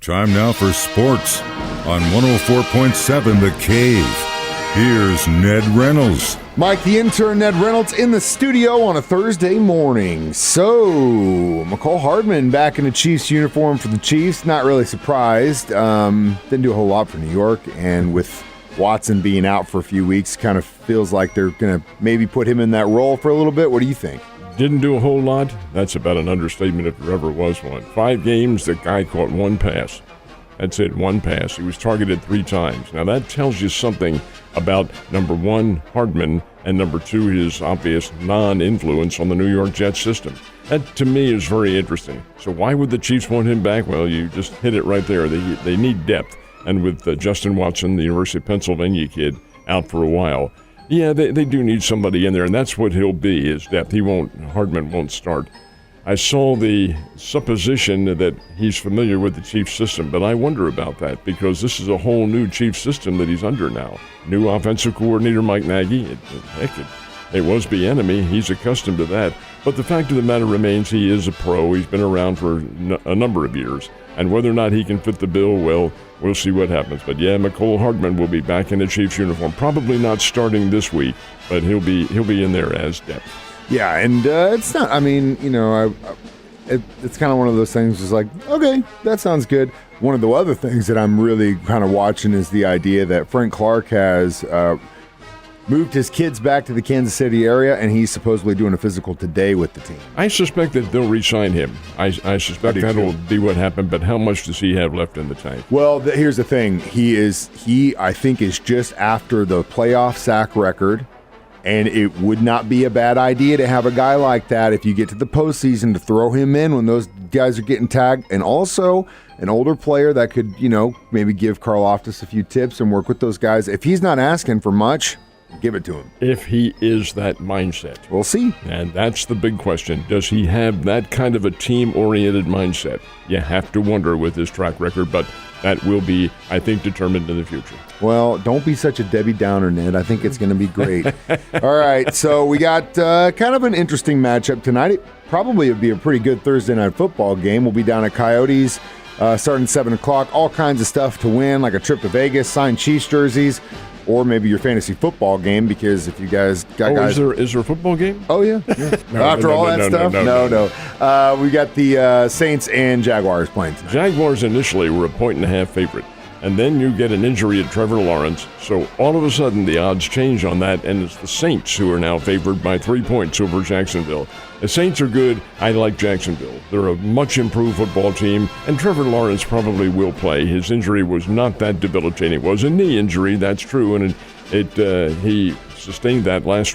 Time now for sports on 104.7 The Cave. Here's Ned Reynolds. Mike, the intern, Ned Reynolds, in the studio on a Thursday morning. So, McCole Hardman back in a Chiefs uniform for the Chiefs. Not really surprised. Didn't do a whole lot for New York. And with Watson being out for a few weeks, kind of feels like they're going to maybe put him in that role for a little bit. What do you think? Didn't do a whole lot. That's about an understatement if there ever was one. 5 games, the guy caught 1 pass. That's it, 1 pass. He was targeted 3 times. Now that tells you something about, number 1, Hardman, and number 2, his obvious non-influence on the New York Jets system. That, to me, is very interesting. So why would the Chiefs want him back? Well, you just hit it right there. They need depth. And with Justin Watson, the University of Pennsylvania kid, out for a while, yeah, they do need somebody in there, and that's what he'll be, is depth. Hardman won't start. I saw the supposition that he's familiar with the Chiefs system, but I wonder about that because this is a whole new Chiefs system that he's under now. New offensive coordinator Mike Nagy. It was Bieniemy. He's accustomed to that. But the fact of the matter remains he is a pro. He's been around for a number of years. And whether or not he can fit the bill, well, we'll see what happens. But yeah, McCole Hardman will be back in the Chiefs uniform. Probably not starting this week, but he'll be in there as depth. Yeah, and it's not, I mean, you know, it's kind of one of those things is like, okay, that sounds good. One of the other things that I'm really kind of watching is the idea that Frank Clark has moved his kids back to the Kansas City area, and he's supposedly doing a physical today with the team. I suspect that they'll re-sign him. I suspect that'll be what happened, but how much does he have left in the tank? Well, here's the thing. He I think, is just after the playoff sack record. And it would not be a bad idea to have a guy like that if you get to the postseason to throw him in when those guys are getting tagged. And also an older player that could, you know, maybe give Karlaftis a few tips and work with those guys. If he's not asking for much, give it to him. If he is that mindset. We'll see. And that's the big question. Does he have that kind of a team-oriented mindset? You have to wonder with his track record, but that will be, I think, determined in the future. Well, don't be such a Debbie Downer, Ned. I think it's going to be great. All right, so we got kind of an interesting matchup tonight. It probably would be a pretty good Thursday night football game. We'll be down at Coyotes starting 7 o'clock. All kinds of stuff to win, like a trip to Vegas, signed Chiefs jerseys, or maybe your fantasy football game, because if you guys got guys... Is there a football game? Oh, yeah. After all that stuff? No. We got the Saints and Jaguars playing tonight. Jaguars initially were a 1.5 favorite, and then you get an injury to Trevor Lawrence, so all of a sudden the odds change on that, and it's the Saints who are now favored by 3 points over Jacksonville. The Saints are good. I like Jacksonville. They're a much improved football team, and Trevor Lawrence probably will play. His injury was not that debilitating. It was a knee injury, that's true, and he sustained that last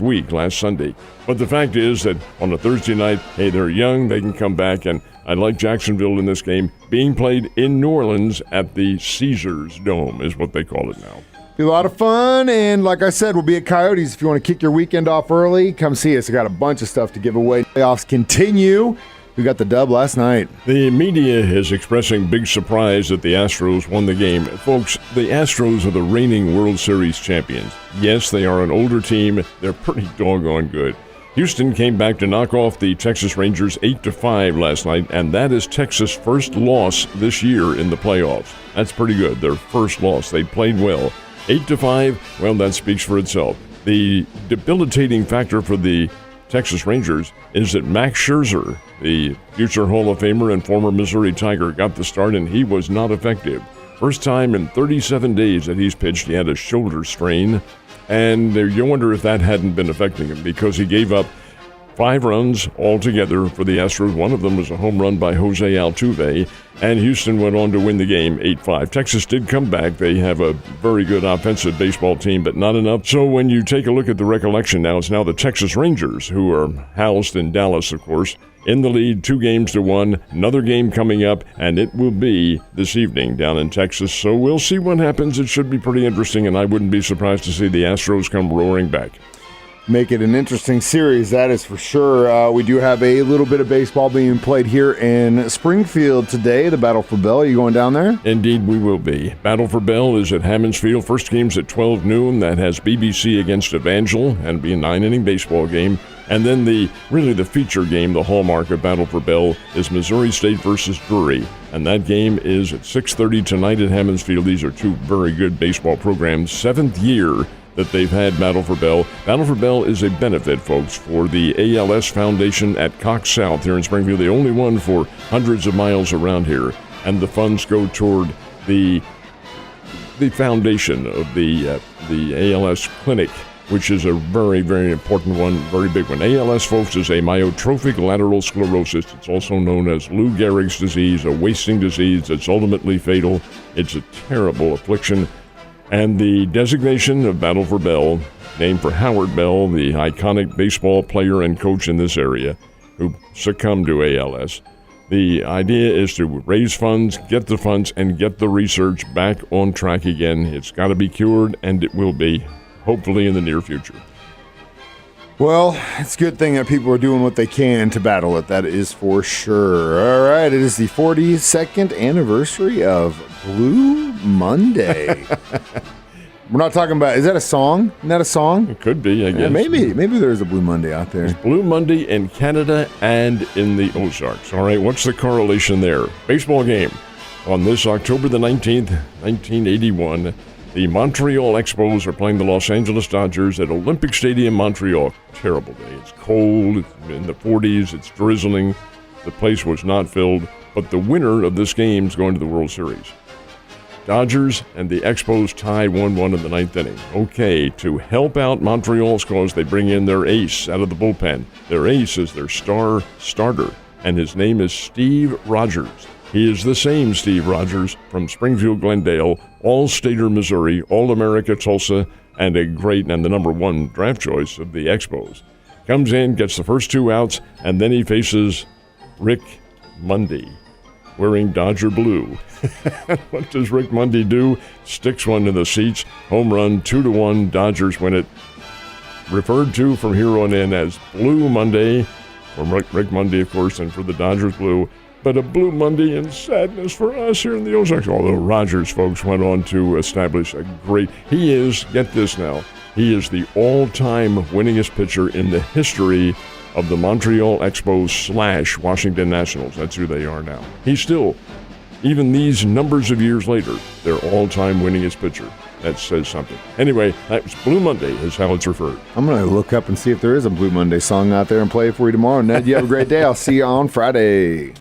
Sunday. But the fact is that on a Thursday night, hey, they're young, they can come back, and I like Jacksonville in this game. Being played in New Orleans at the Caesars Dome is what they call it now. Be a lot of fun, and like I said, we'll be at Coyotes. If you want to kick your weekend off early, come see us. I got a bunch of stuff to give away. Playoffs continue. We got the dub last night. The media is expressing big surprise that the Astros won the game. Folks, the Astros are the reigning World Series champions. Yes, they are an older team. They're pretty doggone good. Houston came back to knock off the Texas Rangers 8-5 last night, and that is Texas' first loss this year in the playoffs. That's pretty good, their first loss. They played well. 8-5, well, that speaks for itself. The debilitating factor for the Texas Rangers is that Max Scherzer, the future Hall of Famer and former Missouri Tiger, got the start, and he was not effective. First time in 37 days that he's pitched, he had a shoulder strain. And you wonder if that hadn't been affecting him, because he gave up 5 runs altogether for the Astros. One of them was a home run by Jose Altuve, and Houston went on to win the game 8-5. Texas did come back. They have a very good offensive baseball team, but not enough. So when you take a look at the recollection now, it's now the Texas Rangers, who are housed in Dallas, of course, in the lead 2-1. Another game coming up, and it will be this evening down in Texas. So we'll see what happens. It should be pretty interesting, and I wouldn't be surprised to see the Astros come roaring back. Make it an interesting series, that is for sure. We do have a little bit of baseball being played here in Springfield today, the Battle for Bell. Are you going down there? Indeed, we will be. Battle for Bell is at Hammonds Field. First game's at 12 noon. That has BBC against Evangel, and be a 9-inning baseball game. And then the feature game, the hallmark of Battle for Bell, is Missouri State versus Drury. And that game is at 6:30 tonight at Hammonds Field. These are two very good baseball programs. 7th year that they've had Battle for Bell. Battle for Bell is a benefit, folks, for the ALS Foundation at Cox South here in Springfield, the only one for hundreds of miles around here. And the funds go toward the foundation of the ALS Clinic, which is a very, very important one, very big one. ALS, folks, is a myotrophic lateral sclerosis. It's also known as Lou Gehrig's disease, a wasting disease that's ultimately fatal. It's a terrible affliction. And the designation of Battle for Bell, named for Howard Bell, the iconic baseball player and coach in this area who succumbed to ALS. The idea is to raise funds, get the funds, and get the research back on track again. It's got to be cured, and it will be, hopefully in the near future. Well, it's a good thing that people are doing what they can to battle it. That is for sure. All right, it is the 42nd anniversary of Blue Monday. We're not talking about, is that a song? Isn't that a song? It could be, I guess. Yeah, maybe there's a Blue Monday out there. It's Blue Monday in Canada and in the Ozarks. All right, what's the correlation there? Baseball game on this October the 19th, 1981. The Montreal Expos are playing the Los Angeles Dodgers at Olympic Stadium, Montreal. Terrible day. It's cold. It's in the 40s. It's drizzling. The place was not filled. But the winner of this game is going to the World Series. Dodgers and the Expos tie 1-1 in the ninth inning. Okay, to help out Montreal's cause, they bring in their ace out of the bullpen. Their ace is their star starter, and his name is Steve Rogers. He is the same Steve Rogers from Springfield, Glendale, All-Stater, Missouri, All-America, Tulsa, and the number one draft choice of the Expos. Comes in, gets the first two outs, and then he faces Rick Mundy, wearing Dodger blue. What does Rick Mundy do? Sticks one in the seats. Home run, 2-1. Dodgers win it. Referred to from here on in as Blue Monday, from Rick Mundy, of course, and for the Dodgers blue. But a Blue Monday in sadness for us here in the Ozarks. Although Rogers, folks, went on to establish a great... He is, get this now, he is the all-time winningest pitcher in the history of the Montreal Expos / Washington Nationals. That's who they are now. He's still, even these numbers of years later, their all-time winningest pitcher. That says something. Anyway, that was Blue Monday is how it's referred. I'm going to look up and see if there is a Blue Monday song out there and play it for you tomorrow. Ned, you have a great day. I'll see you on Friday.